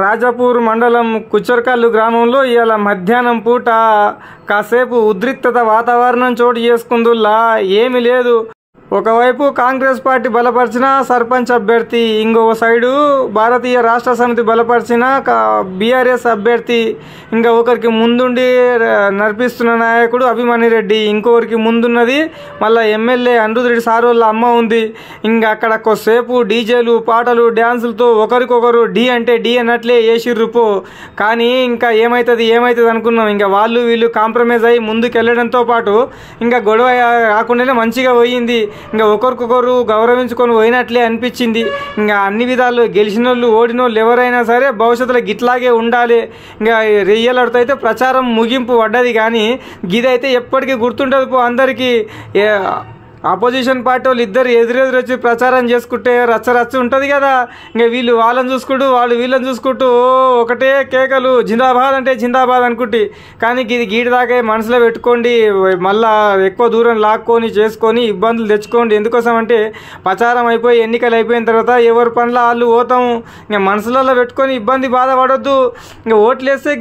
రాజపూర్ మండలం కుచ్చర్కల్లు గ్రామంలో ఇవాళ మధ్యాహ్నం పూట కాసేపు ఉద్రిక్తత వాతావరణం చోటు చేసుకుందుల్లా ఏమీ లేదు. ఒకవైపు కాంగ్రెస్ పార్టీ బలపరిచిన సర్పంచ్ అభ్యర్థి, ఇంకో సైడు భారతీయ రాష్ట్ర సమితి బలపరిచిన బీఆర్ఎస్ అభ్యర్థి, ఇంకా ఒకరికి ముందుండి నడిపిస్తున్న నాయకుడు అభిమన్యు రెడ్డి, ఇంకొకరికి ముందున్నది మళ్ళీ ఎమ్మెల్యే అనిరుద్ రెడ్డి సార్ వాళ్ళ అమ్మ ఉంది. ఇంకా అక్కడ కొద్దిసేపు డీజేలు పాటలు డ్యాన్సులతో ఒకరికొకరు డి అంటే డి అన్నట్లే వేసిర్రు పో. కానీ ఇంకా ఏమవుతుంది అనుకున్నాం. ఇంకా వాళ్ళు వీళ్ళు కాంప్రమైజ్ అయ్యి ముందుకు వెళ్ళడంతో పాటు ఇంకా గొడవ కాకుండానే మంచిగా పోయింది. ఇంకా ఒకరికొకరు గౌరవించుకొని పోయినట్లే అనిపించింది. ఇంకా అన్ని విధాలు గెలిచిన వాళ్ళు ఓడిన వాళ్ళు ఎవరైనా సరే భవిష్యత్తులో గిట్లాగే ఉండాలి. ఇంకా రెయ్యలతో అయితే ప్రచారం ముగింపు పడ్డది, కానీ గిదైతే ఎప్పటికీ గుర్తుంటుంది పో అందరికీ. ఆపోజిషన్ పార్టీ వాళ్ళు ఇద్దరు ఎదురెదురు వచ్చి ప్రచారం చేసుకుంటే రచ్చ ఉంటుంది కదా. ఇంకా వీళ్ళు వాళ్ళని చూసుకుంటూ వాళ్ళు వీళ్ళని చూసుకుంటూ ఒకటే కేకలు, జిందాబాద్ అంటే జిందాబాద్ అనుకుంటే. కానీ ఇది గీడి దాకా మనసులో పెట్టుకోండి, మళ్ళా ఎక్కువ దూరం లాక్కొని చేసుకొని ఇబ్బందులు తెచ్చుకోండి. ఎందుకోసం అంటే ప్రచారం అయిపోయి ఎన్నికలు అయిపోయిన తర్వాత ఎవరి పనుల వాళ్ళు పోతాము. ఇంకా మనసులలో పెట్టుకొని ఇబ్బంది బాధపడొద్దు. ఇంకా ఓట్లు వేస్తే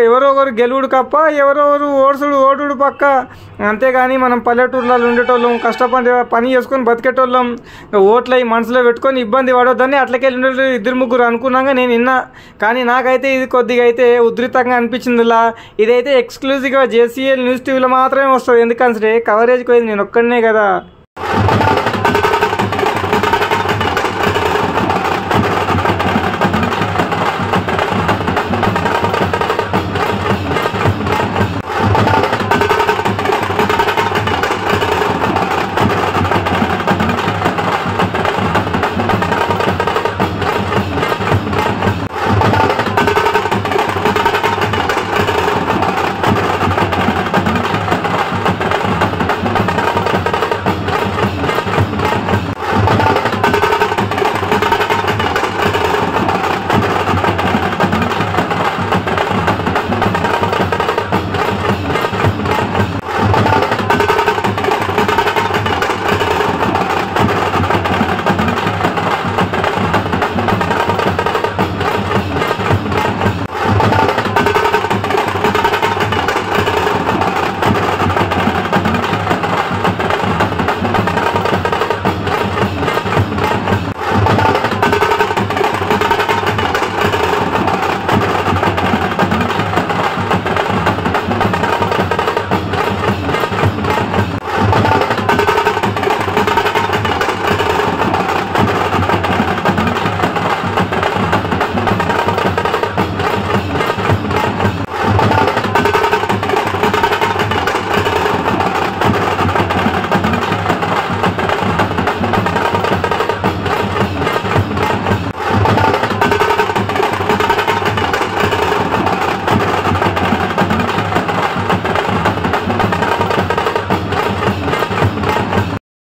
ఎవరో ఒకరు గెలువుడు కప్ప, ఎవరెవరు ఓటుడు పక్క. అంతేగాని మనం పల్లెటూర్లలో ఉండేటోళ్ళం, కష్టపడి పని చేసుకొని బతికేటోళ్ళం. ఓట్లు అవి మనసులో పెట్టుకొని ఇబ్బంది పడొద్దని అట్లకెళ్ళి ఉండేటోళ్ళు ఇద్దరు ముగ్గురు అనుకున్నాక నేను విన్నా. కానీ నాకైతే ఇది కొద్దిగా అయితే ఉధృతంగా అనిపించింది. ఇదైతే ఎక్స్క్లూజివ్గా JCL న్యూస్ టీవీలో మాత్రమే వస్తుంది. ఎందుకంటే కవరేజ్కి పోయింది నేను ఒక్కడనే కదా.